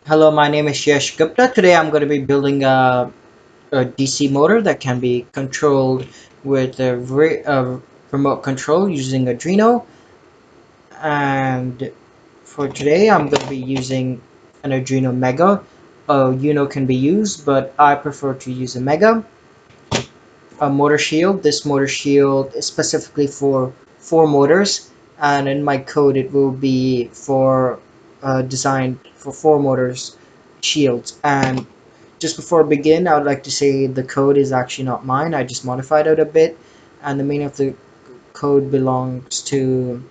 Hello, my name is Yash Gupta. Today I'm going to be building a DC motor that can be controlled with a remote control using Arduino. And for today, I'm going to be using an Arduino Mega. Uno can be used, but I prefer to use a Mega. A motor shield. This motor shield is specifically for four motors, and in my code it will be for designed for four motors shields. And just before I begin, I would like to say the code is actually not mine. I just modified it a bit, and the meaning of the code belongs to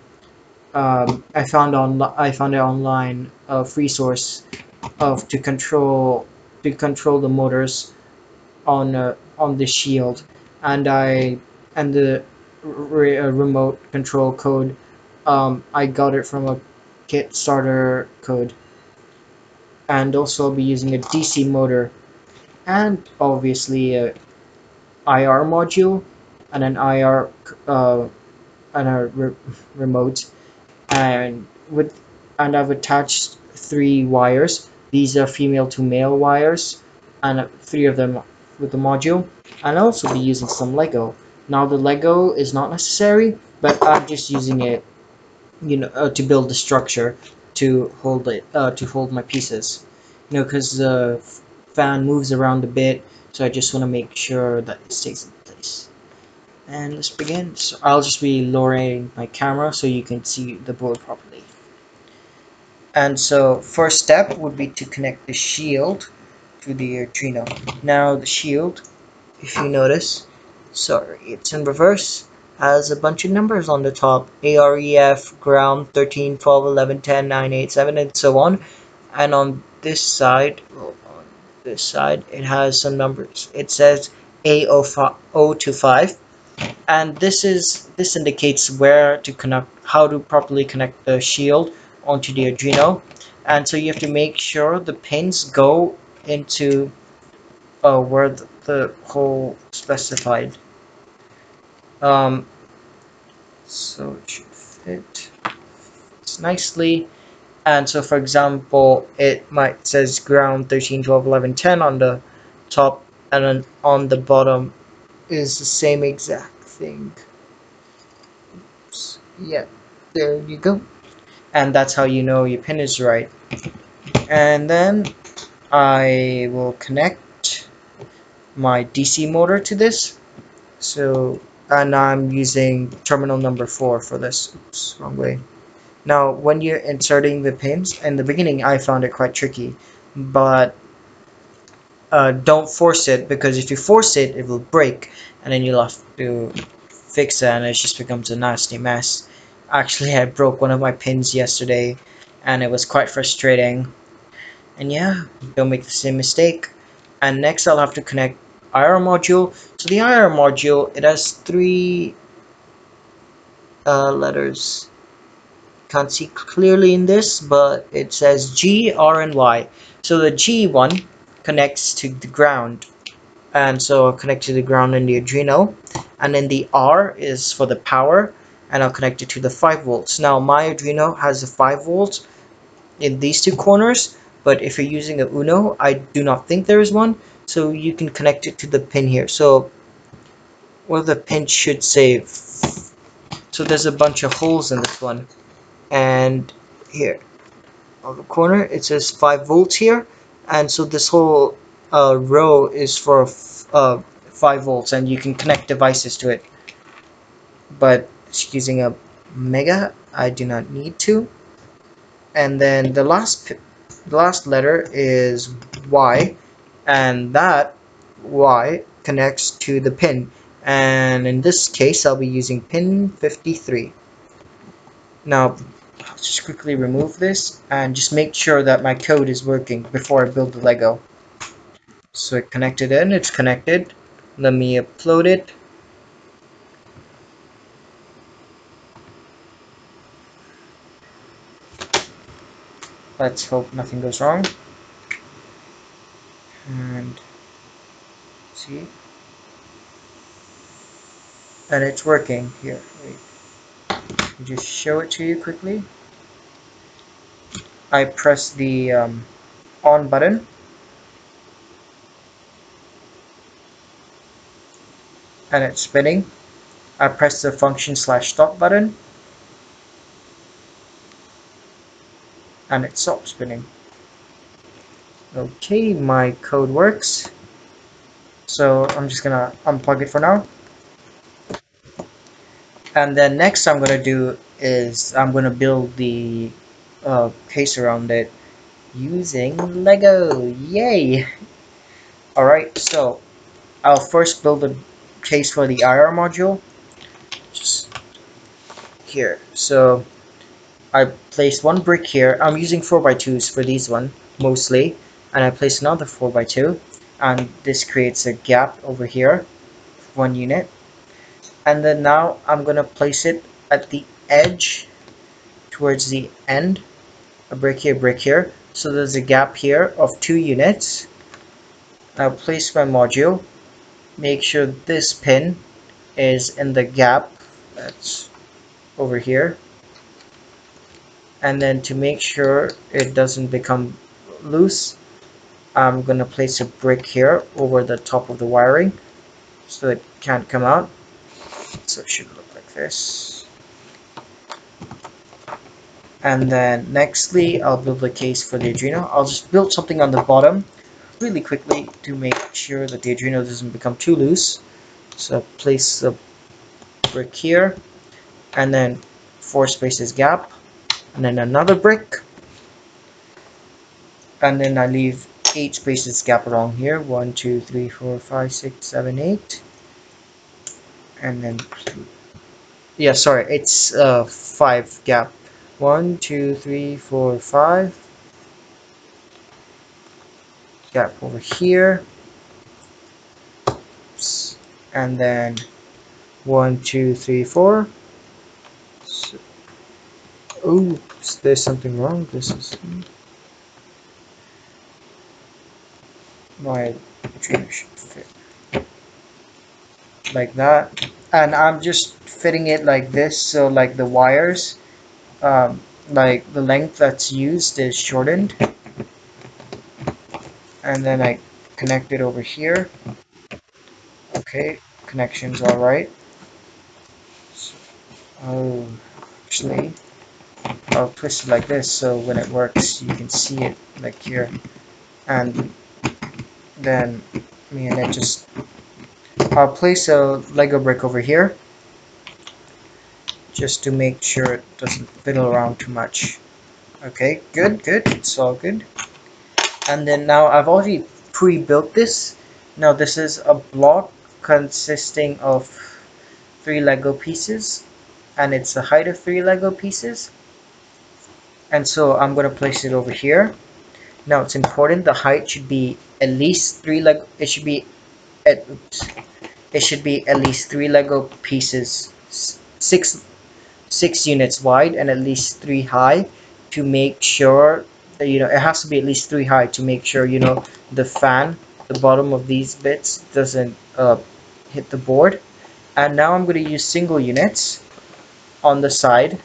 I found it online a free source of to control the motors on the shield, and I and the remote control code. I got it from a kit starter code, and also I'll be using a DC motor and obviously a IR module and an IR and a remote, and with and I've attached three wires. These are female to male wires, and three of them with the module. And I'll also be using some Lego. Now the Lego is not necessary, but I'm just using it, to build the structure to hold my pieces. Because the fan moves around a bit, so I just want to make sure that it stays in place. And let's begin. So I'll just be lowering my camera so you can see the board properly. And so first step would be to connect the shield to the Arduino. Now the shield, if you notice, sorry, it's in reverse, has a bunch of numbers on the top. AREF, ground, 13, 12, 11, 10, 9, 8, 7, and so on. And on this side, it has some numbers. It says A0 to 5, and this indicates where to connect, how to properly connect the shield onto the Arduino. And so you have to make sure the pins go into where the hole specified. um, so it should fit nicely. And so for example, it might says ground 13, 12, 11, 10 on the top, and then on the bottom is the same exact thing. Yeah, there you go. And that's how you know your pin is right. And then I will connect my DC motor to this. So, and I'm using terminal number 4 for this. Oops, wrong way. Now, when you're inserting the pins, in the beginning I found it quite tricky, but don't force it, because if you force it, it will break, and then you'll have to fix it, and it just becomes a nasty mess. Actually, I broke one of my pins yesterday, and it was quite frustrating. And yeah, don't make the same mistake. And next I'll have to connect IR module. So the IR module, it has three letters. Can't see clearly in this, but it says G, R, and Y. So the G one connects to the ground, and so I'll connect to the ground in the Arduino. And then the R is for the power, and I'll connect it to the 5 volts. Now my Arduino has a 5 volts in these two corners, but if you're using a Uno, I do not think there is one, so you can connect it to the pin here. So what the pin should say, so there's a bunch of holes in this one, and here on the corner it says 5 volts here, and so this whole row is for 5 volts, and you can connect devices to it, but using a Mega I do not need to. And then the last letter is Y, and that Y connects to the pin, and in this case I'll be using pin 53. Now I'll just quickly remove this and just make sure that my code is working before I build the Lego. So it connected in, it's connected. Let me upload it. Let's hope nothing goes wrong. And see, and it's working here. Wait, let me just show it to you quickly. I press the on button, and it's spinning. I press the function slash stop button, and it stops spinning. Okay, my code works. So I'm just gonna unplug it for now. And then next I'm gonna do is I'm gonna build the case around it using Lego. Yay! Alright, so I'll first build a case for the IR module. Just here. So I placed one brick here. I'm using 4x2s for these one mostly, and I place another 4x2, and this creates a gap over here, 1 unit. And then now I'm gonna place it at the edge towards the end, a brick here. So there's a gap here of 2 units. Now place my module. Make sure this pin is in the gap that's over here. And then to make sure it doesn't become loose, I'm gonna place a brick here over the top of the wiring so it can't come out. So it should look like this. And then nextly, I'll build a case for the Arduino. I'll just build something on the bottom really quickly to make sure that the Arduino doesn't become too loose. So place the brick here, and then 4 spaces gap, and then another brick, and then I leave 8 spaces gap along here. 1, 2, 3, 4, 5, 6, 7, 8, and then yeah, sorry, it's 5 gap. 1, 2, 3, 4, 5 gap over here. Oops. And then 1, 2, 3, 4. So, oops, there's something wrong. This is my Arduino should fit like that. And I'm just fitting it like this, so like the wires, like the length that's used is shortened. And then I connect it over here. Okay, connection's alright. So, oh, actually, I'll twist it like this so when it works you can see it like here. And then me and it just, I'll place a Lego brick over here just to make sure it doesn't fiddle around too much. Okay, good, it's all good. And then now I've already pre-built this. Now this is a block consisting of 3 Lego pieces, and it's a height of 3 Lego pieces. And so I'm going to place it over here. Now it's important the height should be at least 3 Lego. It should be at least 3 Lego pieces, 6 units wide and at least 3 high, to make sure that, it has to be at least 3 high to make sure, the fan, the bottom of these bits doesn't hit the board. And now I'm going to use single units on the side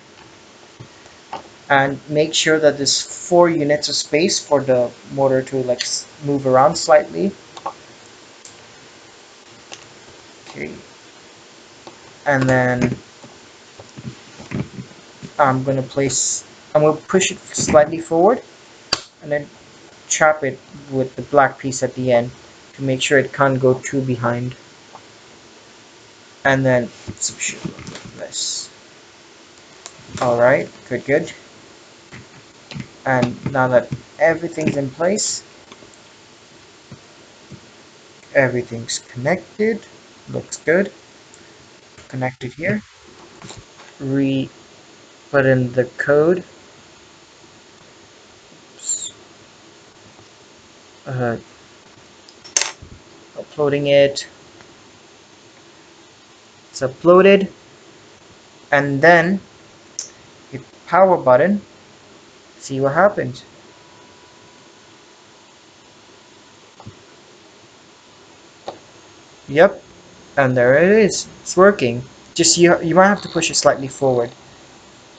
and make sure that there's 4 units of space for the motor to like move around slightly. Okay, and then I'm gonna push it slightly forward and then trap it with the black piece at the end to make sure it can't go too behind. And then it should look like this. Alright, good. And now that everything's in place, everything's connected, looks good. Connected here. Put in the code. Oops. Uploading it. It's uploaded, and then hit power button. See what happens. Yep, and there it is. It's working. Just you might have to push it slightly forward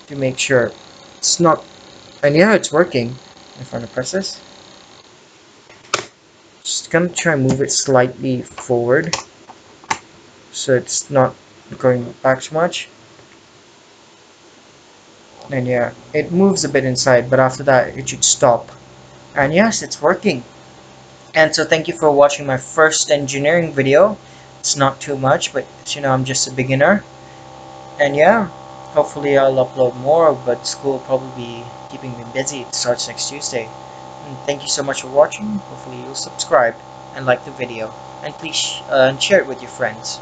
to make sure it's not. And yeah, it's working. If I press this, gonna try and move it slightly forward so it's not going back too much. And yeah, it moves a bit inside, but after that it should stop. And yes, it's working. And so thank you for watching my first engineering video. It's not too much, but I'm just a beginner. And yeah, hopefully I'll upload more, but school will probably be keeping me busy. It starts next Tuesday. And thank you so much for watching. Hopefully you'll subscribe and like the video. And please share it with your friends.